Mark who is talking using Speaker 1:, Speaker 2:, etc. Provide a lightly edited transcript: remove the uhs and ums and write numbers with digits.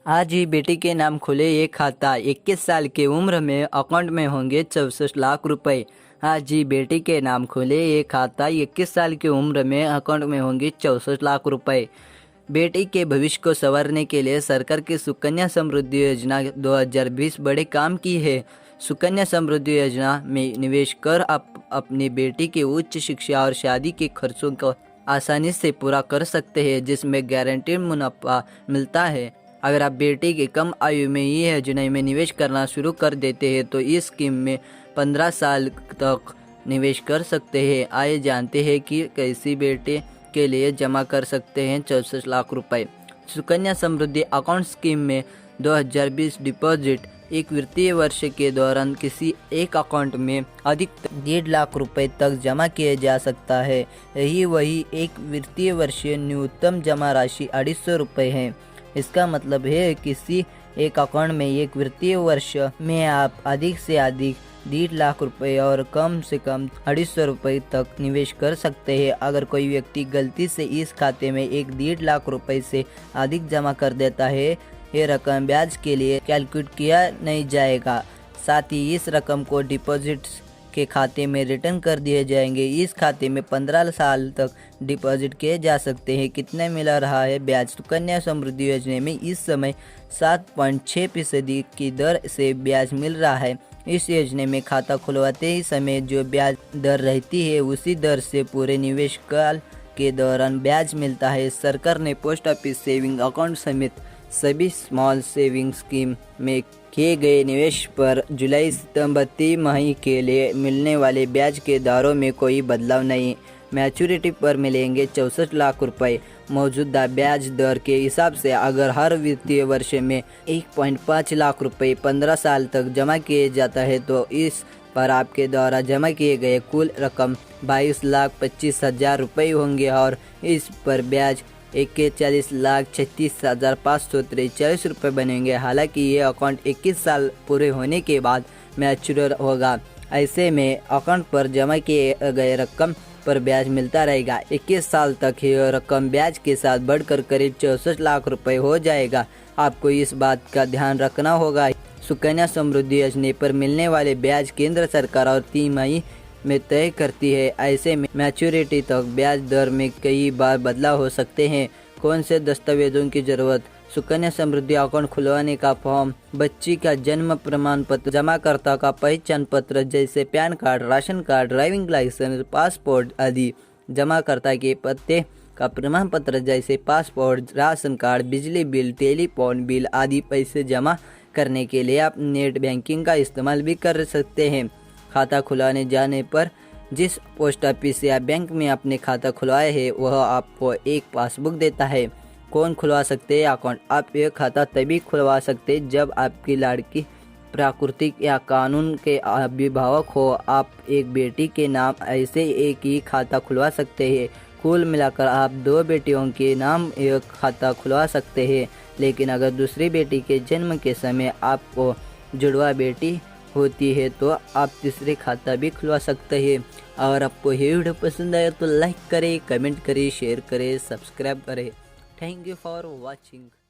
Speaker 1: आज ही बेटी के नाम खुले ये खाता। 21 साल की उम्र में अकाउंट में होंगे 64 लाख रुपए। आज ही बेटी के नाम खुले ये खाता। 21 साल की उम्र में अकाउंट में होंगे 64 लाख रुपए। बेटी के भविष्य को संवारने के लिए सरकार की सुकन्या समृद्धि योजना 2020 बड़े काम की है। सुकन्या समृद्धि योजना में निवेश कर आप अपनी बेटी की उच्च शिक्षा और शादी के खर्चों को आसानी से पूरा कर सकते हैं, जिसमें गारंटीड मुनाफा मिलता है। अगर आप बेटी की कम आयु में ये योजना में निवेश करना शुरू कर देते हैं तो इस स्कीम में 15 साल तक निवेश कर सकते हैं। आइए जानते हैं कि कैसी बेटे के लिए जमा कर सकते हैं 64 लाख रुपए। सुकन्या समृद्धि अकाउंट स्कीम में 2020 डिपॉजिट एक वित्तीय वर्ष के दौरान किसी एक अकाउंट में अधिकतम 1.5 लाख रुपए तक जमा किया जा सकता है। यही वही एक वित्तीय वर्ष न्यूनतम जमा राशि 250 रुपये है। इसका मतलब है किसी एक अकाउंट में एक वित्तीय वर्ष में आप अधिक से अधिक 1.5 लाख रुपए और कम से कम 250 रुपये तक निवेश कर सकते हैं। अगर कोई व्यक्ति गलती से इस खाते में 1.5 लाख रुपए से अधिक जमा कर देता है, ये रकम ब्याज के लिए कैलकुलेट किया नहीं जाएगा। साथ ही इस रकम को डिपॉजिट्स के खाते में रिटर्न कर दिए जाएंगे। इस खाते में 15 साल तक डिपॉजिट किए जा सकते हैं। कितने मिला रहा है ब्याज? सुकन्या समृद्धि योजना में इस समय 7.6% की दर से ब्याज मिल रहा है। इस योजना में खाता खुलवाते ही समय जो ब्याज दर रहती है उसी दर से पूरे निवेश काल के दौरान ब्याज मिलता है। सरकार ने पोस्ट ऑफिस सेविंग अकाउंट समेत सभी स्मॉल सेविंग स्कीम में किए गए निवेश पर जुलाई-सितंबर तिमाही के लिए मिलने वाले ब्याज के दरों में कोई बदलाव नहीं। मैच्योरिटी पर मिलेंगे 64 लाख रुपए। मौजूदा ब्याज दर के हिसाब से अगर हर वित्तीय वर्ष में 1.5 लाख रुपए 15 साल तक जमा किए जाता है तो इस पर आपके द्वारा जमा किए गए कुल रकम 22,25,000 रुपये होंगे और इस पर ब्याज 41,36,543 रुपये बनेंगे। हालांकि ये अकाउंट 21 साल पूरे होने के बाद मैच्योर होगा। ऐसे में अकाउंट पर जमा किए गए रकम पर ब्याज मिलता रहेगा। 21 साल तक ये रकम ब्याज के साथ बढ़कर करीब 64 लाख रुपए हो जाएगा। आपको इस बात का ध्यान रखना होगा, सुकन्या समृद्धि योजना पर मिलने वाले ब्याज केंद्र सरकार और तिमाही में तय करती है। ऐसे में मैच्योरिटी तक ब्याज दर में कई बार बदलाव हो सकते हैं। कौन से दस्तावेजों की जरूरत? सुकन्या समृद्धि अकाउंट खुलवाने का फॉर्म, बच्ची का जन्म प्रमाण पत्र, जमाकर्ता का पहचान पत्र जैसे PAN card, ration card, driving licence, passport आदि, जमाकर्ता के पते का प्रमाण पत्र जैसे पासपोर्ट, राशन कार्ड, बिजली बिल, टेलीफोन बिल आदि। पैसे जमा करने के लिए आप नेट बैंकिंग का इस्तेमाल भी कर सकते हैं। खाता खुलवाने जाने पर जिस पोस्ट ऑफिस या बैंक में आपने खाता खुलवाया है वह आपको एक पासबुक देता है। कौन खुलवा सकते हैं अकाउंट? आप यह खाता तभी खुलवा सकते हैं जब आपकी लड़की प्राकृतिक या कानून के अभिभावक हो। आप एक बेटी के नाम ऐसे एक ही खाता खुलवा सकते हैं। कुल मिलाकर आप 2 बेटियों के नाम एक खाता खुलवा सकते हैं। लेकिन अगर दूसरी बेटी के जन्म के समय आपको जुड़वा बेटी होती है तो आप तीसरे खाता भी खुलवा सकते हैं। अगर आपको ये वीडियो पसंद आया तो लाइक करें, कमेंट करें, शेयर करें, सब्सक्राइब करें। Thank you for watching.